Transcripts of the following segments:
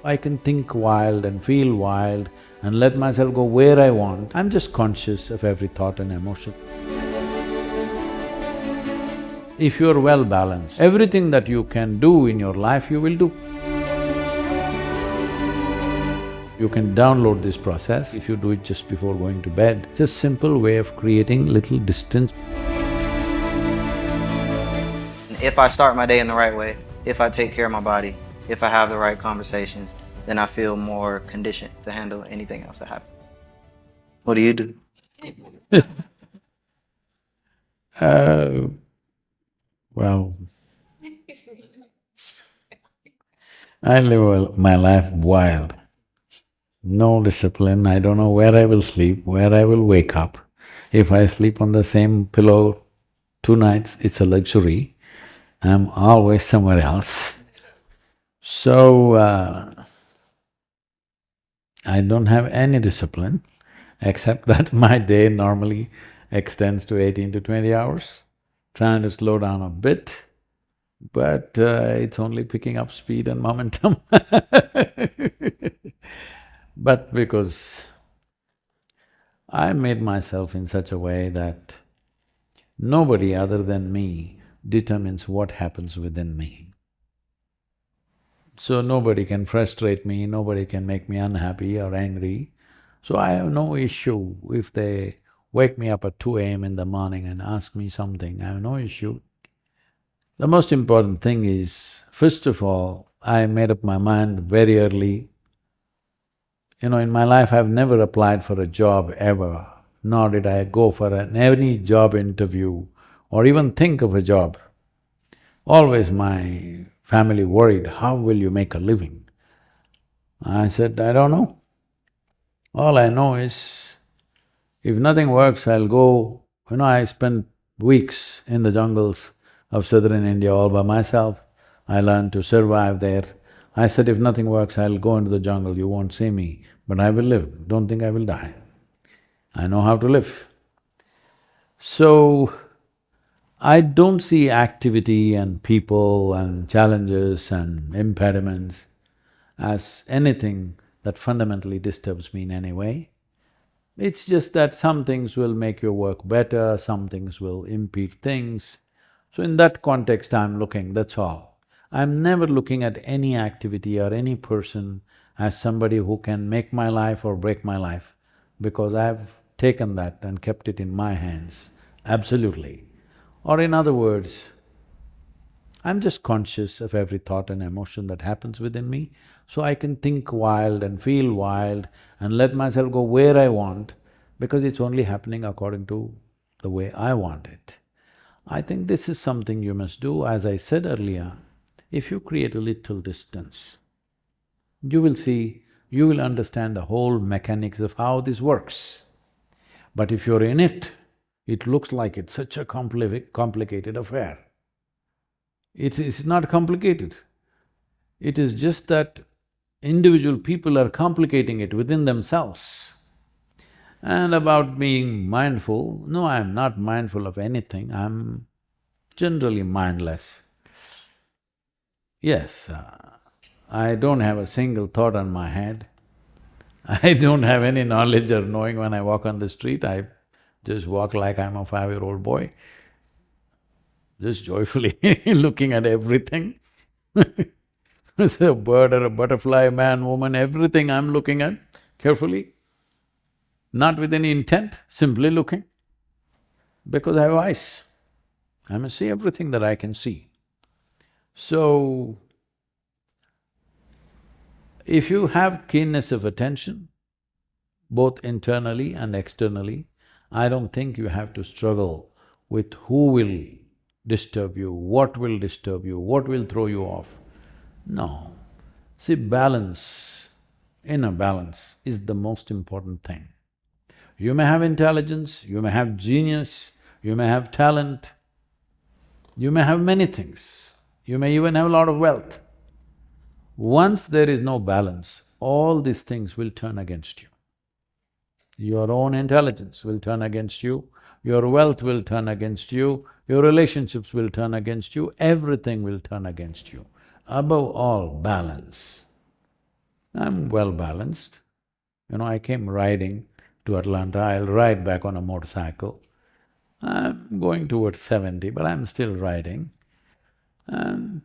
I can think wild and feel wild and let myself go where I want. I'm just conscious of every thought and emotion. If you're well balanced, everything that you can do in your life, you will do. You can download this process if you do it just before going to bed. It's a simple way of creating little distance. If I start my day in the right way, if I take care of my body, if I have the right conversations, then I feel more conditioned to handle anything else that happens. What do you do? Well, I live my life wild. No discipline, I don't know where I will sleep, where I will wake up. If I sleep on the same pillow 2 nights, it's a luxury. I'm always somewhere else. So, I don't have any discipline, except that my day normally extends to 18 to 20 hours, trying to slow down a bit, but it's only picking up speed and momentum But because I made myself in such a way that nobody other than me determines what happens within me. So nobody can frustrate me, nobody can make me unhappy or angry. So I have no issue if they wake me up at 2 a.m. in the morning and ask me something, I have no issue. The most important thing is, first of all, I made up my mind very early. In my life I've never applied for a job ever, nor did I go for any job interview or even think of a job. Always my family worried, how will you make a living? I said, I don't know. All I know is, if nothing works, I'll go… I spent weeks in the jungles of southern India all by myself. I learned to survive there. I said, if nothing works, I'll go into the jungle, you won't see me, but I will live. Don't think I will die. I know how to live. So, I don't see activity and people and challenges and impediments as anything that fundamentally disturbs me in any way. It's just that some things will make your work better, some things will impede things. So in that context I'm looking, that's all. I'm never looking at any activity or any person as somebody who can make my life or break my life, because I've taken that and kept it in my hands, absolutely. Or in other words, I'm just conscious of every thought and emotion that happens within me, so I can think wild and feel wild and let myself go where I want, because it's only happening according to the way I want it. I think this is something you must do. As I said earlier, if you create a little distance, you will see, you will understand the whole mechanics of how this works. But if you're in it looks like it's such a complicated affair. It's not complicated. It is just that individual people are complicating it within themselves. And about being mindful, no, I'm not mindful of anything, I'm generally mindless. Yes, I don't have a single thought on my head. I don't have any knowledge or knowing when I walk on the street, I just walk like I'm a 5-year-old boy, just joyfully looking at everything. It's a bird or a butterfly, a man, woman, everything I'm looking at carefully, not with any intent, simply looking, because I have eyes. I must see everything that I can see. So, if you have keenness of attention, both internally and externally, I don't think you have to struggle with who will disturb you, what will disturb you, what will throw you off. No. See, balance, inner balance is the most important thing. You may have intelligence, you may have genius, you may have talent, you may have many things, you may even have a lot of wealth. Once there is no balance, all these things will turn against you. Your own intelligence will turn against you, your wealth will turn against you, your relationships will turn against you, everything will turn against you. Above all, balance. I'm well balanced. I came riding to Atlanta, I'll ride back on a motorcycle. I'm going towards 70, but I'm still riding. And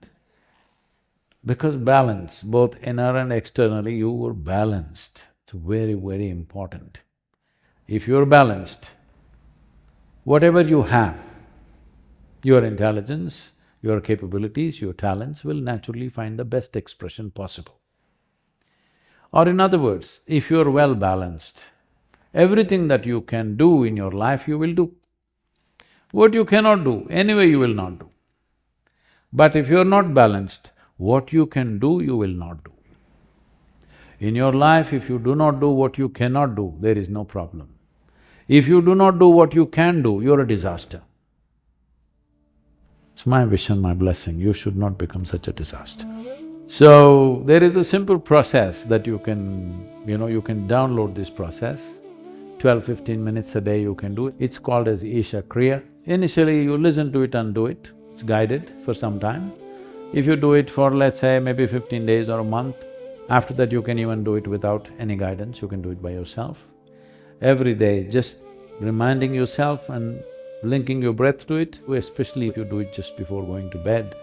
because balance, both inner and externally, you were balanced. It's very, very important. If you're balanced, whatever you have, your intelligence, your capabilities, your talents will naturally find the best expression possible. Or in other words, if you're well balanced, everything that you can do in your life, you will do. What you cannot do, anyway you will not do. But if you're not balanced, what you can do, you will not do. In your life, if you do not do what you cannot do, there is no problem. If you do not do what you can do, you're a disaster. It's my wish and my blessing, you should not become such a disaster. So, there is a simple process that you can, you can download this process. 12-15 minutes a day you can do it. It's called as Isha Kriya. Initially, you listen to it and do it. It's guided for some time. If you do it for, let's say, maybe 15 days or a month, after that you can even do it without any guidance, you can do it by yourself. Every day, just reminding yourself and linking your breath to it, especially if you do it just before going to bed.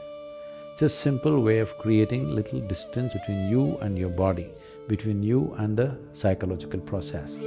It's a simple way of creating little distance between you and your body, between you and the psychological process.